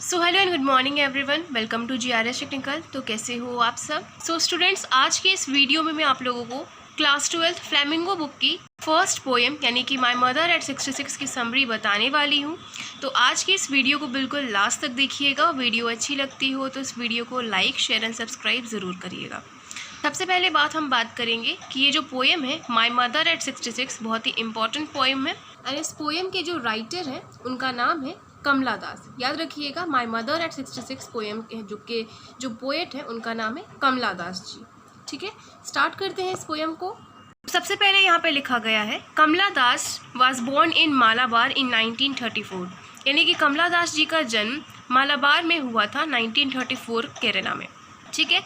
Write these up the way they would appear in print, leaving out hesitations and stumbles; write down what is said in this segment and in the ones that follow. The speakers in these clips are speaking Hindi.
So hello and good morning everyone, welcome to GRS technical. तो कैसे हो आप सब। स्टूडेंट्स, आज के इस वीडियो में मैं आप लोगों को क्लास 12 फ्लेमिंगो बुक की फर्स्ट पोएम यानी कि माय मदर एट 66 की समरी बताने वाली हूँ। तो आज की इस वीडियो को बिल्कुल लास्ट तक देखिएगा। वीडियो अच्छी लगती हो तो इस वीडियो को लाइक, शेयर एंड सब्सक्राइब ज़रूर करिएगा। सबसे पहले हम बात करेंगे कि ये जो पोएम है माय मदर एट 66 बहुत ही इंपॉर्टेंट पोएम है। एंड इस पोएम के जो राइटर हैं उनका नाम है कमला दास। याद रखिएगा, माय मदर एट 66 पोएम के जो पोएट है उनका नाम है कमला दास जी। ठीक है, स्टार्ट करते हैं इस पोएम को। सबसे पहले यहाँ पे लिखा गया है कमला दास वाज बोर्न इन मालाबार इन 1934, यानी कि कमला दास जी का जन्म मालाबार में हुआ था 1934 केरला में। ठीक है,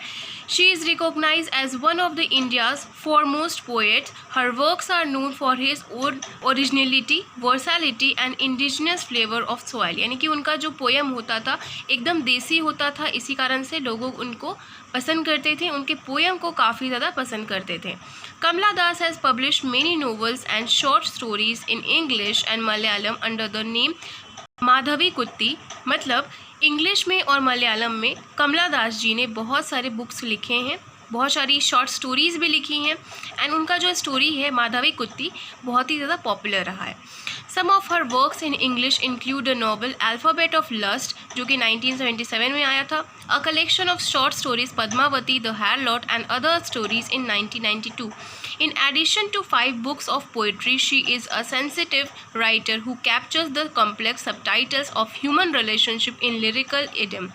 she is recognise as one of the India's foremost poets. Her works are known for his own originality, versatility and indigenous flavor of soil. यानी कि उनका जो पोएम होता था एकदम देसी होता था, इसी कारण से लोग उनको पसंद करते थे, उनके पोएम को काफ़ी ज़्यादा पसंद करते थे। Kamala Das has published many novels and short stories in English and Malayalam under the name Madhavi कुत्ती। मतलब इंग्लिश में और मलयालम में कमला दास जी ने बहुत सारे बुक्स लिखे हैं, बहुत सारी शॉर्ट स्टोरीज़ भी लिखी हैं। एंड उनका जो स्टोरी है माधवी कुत्ती बहुत ही ज़्यादा पॉपुलर रहा है। Some of her works in English include a novel alphabet of lust जो कि 1977 में आया था, a collection of short stories Padmavati, the harlot and other stories in 1992. In addition to 5 books of poetry, she is a sensitive writer who captures the complex subtitles of human relationship in lyrical idiom.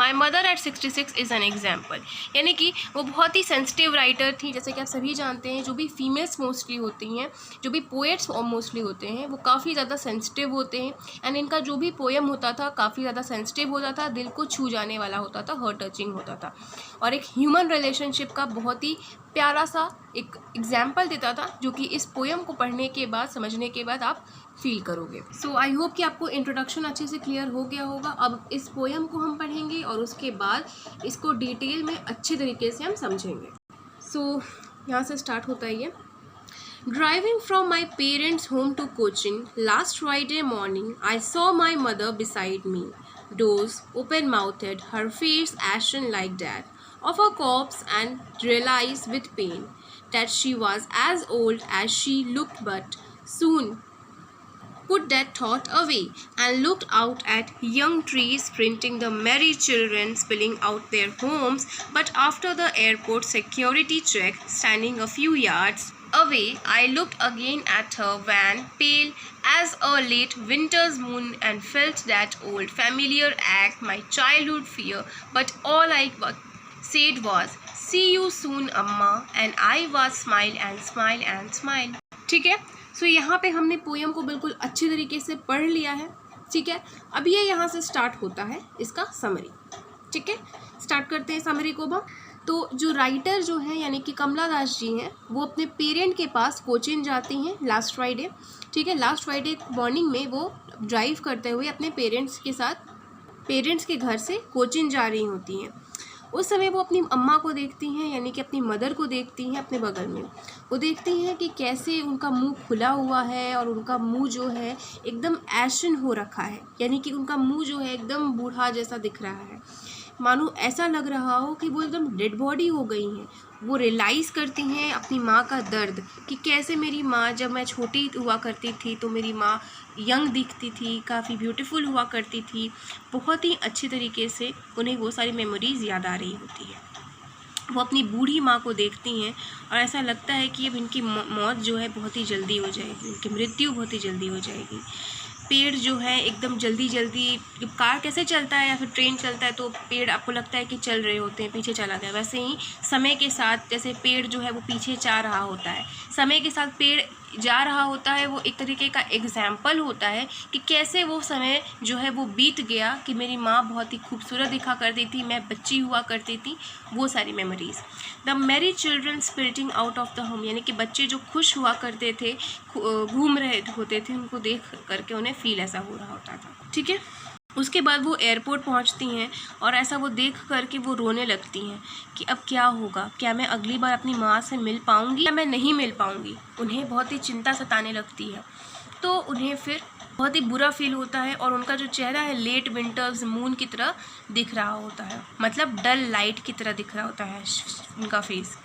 My mother at 66 is an example. यानी कि वो बहुत ही सेंसिटिव राइटर थी। जैसे कि आप सभी जानते हैं, जो भी फीमेल्स मोस्टली होती हैं, जो भी पोएट्स मोस्टली होते हैं, वो काफ़ी ज़्यादा सेंसिटिव होते हैं। एंड इनका जो भी पोएम होता था काफ़ी ज़्यादा सेंसिटिव होता था, दिल को छू जाने वाला होता था, हर्ट टचिंग होता था, और एक ह्यूमन रिलेशनशिप का बहुत ही प्यारा सा एक एग्जाम्पल देता था, जो कि इस पोएम को पढ़ने के बाद, समझने के बाद आप फील करोगे। सो आई होप कि आपको इंट्रोडक्शन अच्छे से क्लियर हो गया होगा। अब इस पोएम को हम पढ़ेंगे और उसके बाद इसको डिटेल में अच्छे तरीके से हम समझेंगे। सो यहाँ से स्टार्ट होता है ये। Driving from my parents' home to Cochin last Friday morning, I saw my mother beside me, dozed, open-mouthed, her face ashen like that of a corpse, and realized with pain that she was as old as she looked, but soon put that thought away and looked out at young trees sprinting, the merry children spilling out their homes. But after the airport security check, standing a few yards away, I looked again at her van, pale as a late winter's moon, and felt that old familiar ache, my childhood fear. But all I said was, "See you soon, Amma," and I was smile and smile and smile. ठीक है, सो यहाँ पे हमने पोएम को बिल्कुल अच्छे तरीके से पढ़ लिया है। ठीक है, अब ये यहाँ से स्टार्ट होता है इसका समरी। ठीक है, स्टार्ट करते हैं समरी को हम। तो जो राइटर जो है यानी कि कमला दास जी हैं, वो अपने पेरेंट के पास कोचिन जाती हैं लास्ट फ्राइडे। ठीक है, लास्ट फ्राइडे मॉर्निंग में वो ड्राइव करते हुए अपने पेरेंट्स के साथ, पेरेंट्स के घर से कोचिन जा रही होती हैं। उस समय वो अपनी अम्मा को देखती हैं, यानी कि अपनी मदर को देखती हैं अपने बगल में। वो देखती हैं कि कैसे उनका मुंह खुला हुआ है और उनका मुंह जो है एकदम एशन हो रखा है, यानी कि उनका मुंह जो है एकदम बूढ़ा जैसा दिख रहा है, मानो ऐसा लग रहा हो कि वो एकदम डेड बॉडी हो गई हैं। वो रियलाइज़ करती हैं अपनी माँ का दर्द कि कैसे मेरी माँ, जब मैं छोटी हुआ करती थी तो मेरी माँ यंग दिखती थी, काफ़ी ब्यूटीफुल हुआ करती थी, बहुत ही अच्छी तरीके से उन्हें वो सारी मेमोरीज़ याद आ रही होती है। वो अपनी बूढ़ी माँ को देखती हैं और ऐसा लगता है कि अब इनकी मौत जो है बहुत ही जल्दी हो जाएगी, इनकी मृत्यु बहुत ही जल्दी हो जाएगी। पेड़ जो है एकदम जल्दी जल्दी, कार कैसे चलता है या फिर ट्रेन चलता है तो पेड़ आपको लगता है कि चल रहे होते हैं, पीछे चला गया, वैसे ही समय के साथ जैसे पेड़ जो है वो पीछे जा रहा होता है, समय के साथ पेड़ जा रहा होता है। वो एक तरीके का एग्जाम्पल होता है कि कैसे वो समय जो है वो बीत गया, कि मेरी माँ बहुत ही खूबसूरत दिखा करती थी, मैं बच्ची हुआ करती थी, वो सारी memories. The merry children spiriting out of the home, यानी कि बच्चे जो खुश हुआ करते थे, घूम रहे होते थे, उनको देख करके उन्हें फील ऐसा हो रहा होता था। ठीक है, उसके बाद वो एयरपोर्ट पहुंचती हैं और ऐसा वो देख करके वो रोने लगती हैं कि अब क्या होगा, क्या मैं अगली बार अपनी माँ से मिल पाऊँगी या मैं नहीं मिल पाऊँगी। उन्हें बहुत ही चिंता सताने लगती है। तो उन्हें फिर बहुत ही बुरा फील होता है और उनका जो चेहरा है लेट विंटर्स मून की तरह दिख रहा होता है, मतलब डल लाइट की तरह दिख रहा होता है उनका फेस।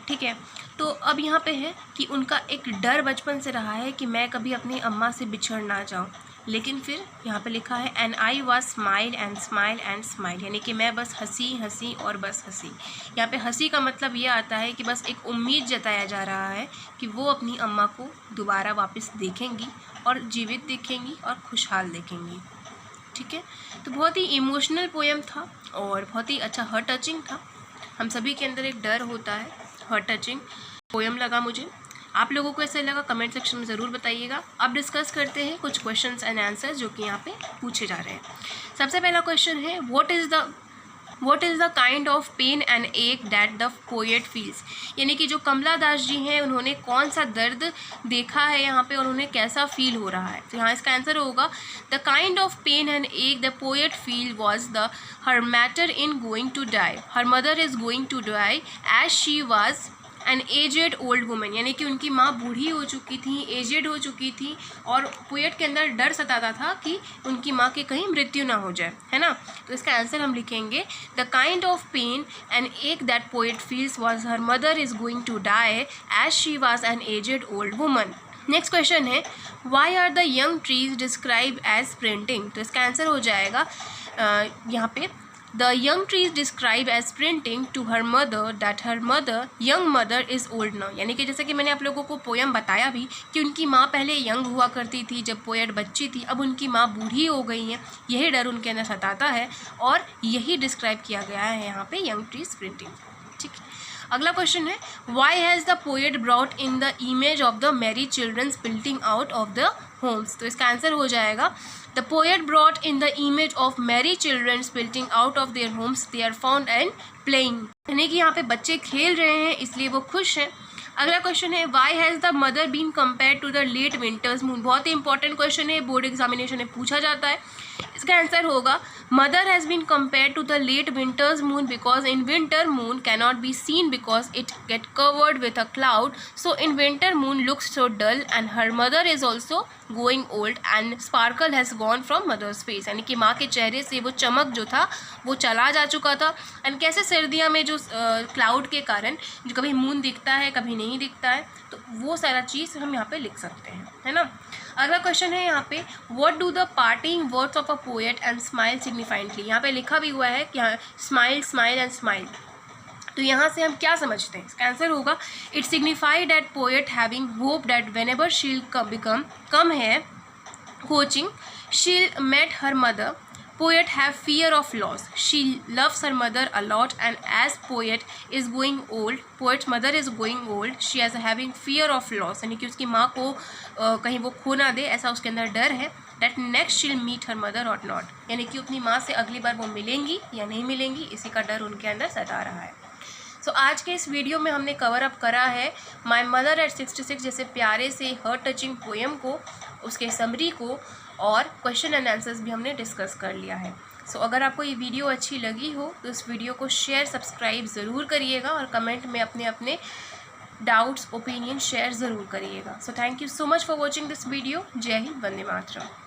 ठीक है, तो अब यहाँ पे है कि उनका एक डर बचपन से रहा है कि मैं कभी अपनी अम्मा से बिछड़ ना जाऊँ, लेकिन फिर यहाँ पे लिखा है and I was smile and smile and smile, यानी कि मैं बस हंसी और बस हंसी। यहाँ पे हंसी का मतलब ये आता है कि बस एक उम्मीद जताया जा रहा है कि वो अपनी अम्मा को दोबारा वापस देखेंगी और जीवित देखेंगी और खुशहाल देखेंगी। ठीक है, तो बहुत ही इमोशनल पोएम था और बहुत ही अच्छा हार्ट टचिंग था। हम सभी के अंदर एक डर होता है, हार्ट टचिंग पोएम लगा मुझे। आप लोगों को ऐसा लगा कमेंट सेक्शन में ज़रूर बताइएगा। अब डिस्कस करते हैं कुछ क्वेश्चंस एंड आंसर्स जो कि यहाँ पे पूछे जा रहे हैं। सबसे पहला क्वेश्चन है what is the kind of pain and ache that the poet feels, यानी कि जो कमला दास जी हैं उन्होंने कौन सा दर्द देखा है यहाँ पे और उन्हें कैसा फील हो रहा है। तो यहाँ इसका आंसर होगा the kind of pain and ache the poet feel was the her matter in going to die, her mother is going to die as she was an aged old women, यानी कि उनकी माँ बूढ़ी हो चुकी थी, एजेड हो चुकी थी और पोएट के अंदर डर सताता था कि उनकी माँ की कहीं मृत्यु ना हो जाए, है ना। तो इसका आंसर हम लिखेंगे the kind of pain and ache that poet feels was her mother is going to die as she was an aged old woman. Next question है why are the young trees describe as sprinting, तो इसका आंसर हो जाएगा यहाँ पे The young trees describe as sprinting to her mother that her young mother is old now, यानी कि जैसे कि मैंने आप लोगों को पोएम बताया भी कि उनकी माँ पहले यंग हुआ करती थी जब पोएट बच्ची थी, अब उनकी माँ बूढ़ी हो गई हैं, यही डर उनके अंदर सताता है और यही डिस्क्राइब किया गया है यहाँ पे यंग ट्री स्प्रिंटिंग। ठीक है, अगला क्वेश्चन है why has the poet brought in the image of the merry children spilling out of the homes, तो इसका आंसर हो जाएगा The poet brought in the image of merry children spilting out of their homes. They are found and playing. यानी कि यहाँ पे बच्चे खेल रहे हैं इसलिए वो खुश हैं। अगला क्वेश्चन है why has the mother been compare to the late winter's moon, बहुत ही इंपॉर्टेंट क्वेश्चन है, बोर्ड एग्जामिनेशन में पूछा जाता है। इसका आंसर होगा mother has been compare to the late winter's moon because in winter moon cannot be seen because it get covered with a cloud, so in winter moon looks so dull and her mother is also going old and sparkle has gone from mother's face, यानी कि माँ के चेहरे से वो चमक जो था वो चला जा चुका था। एंड कैसे सर्दियों में जो क्लाउड के कारण जो कभी मून दिखता है कभी नहीं दिखता है, तो वो सारा चीज़ हम यहाँ पे लिख सकते हैं, है ना। अगला क्वेश्चन है यहाँ पे what do the parting words of a poet and smile significantly, यहाँ पे लिखा भी हुआ है कि यहाँ स्माइल स्माइल एंड स्माइल, तो यहाँ से हम क्या समझते हैं। इसका आंसर होगा it signify that poet having hope that whenever she'll come है coaching she'll met her mother, poet have fear of loss, she loves her mother a lot and as poet's mother is going old, she is having fear of loss, यानी कि उसकी माँ को कहीं वो खो ना दे ऐसा उसके अंदर डर है। that next she'll meet her mother or not, यानी कि अपनी माँ से अगली बार वो मिलेंगी या नहीं मिलेंगी, इसी का डर उनके अंदर सता रहा है। सो आज के इस वीडियो में हमने कवर अप करा है माई मदर एट 66 जैसे प्यारे से हार्ट टचिंग पोएम को, उसके समरी को और क्वेश्चन एंड आंसर्स भी हमने डिस्कस कर लिया है। सो अगर आपको ये वीडियो अच्छी लगी हो तो इस वीडियो को शेयर सब्सक्राइब ज़रूर करिएगा और कमेंट में अपने अपने डाउट्स ओपिनियन शेयर ज़रूर करिएगा। So thank you so much for watching this video. जय हिंद, वंदे मातरम।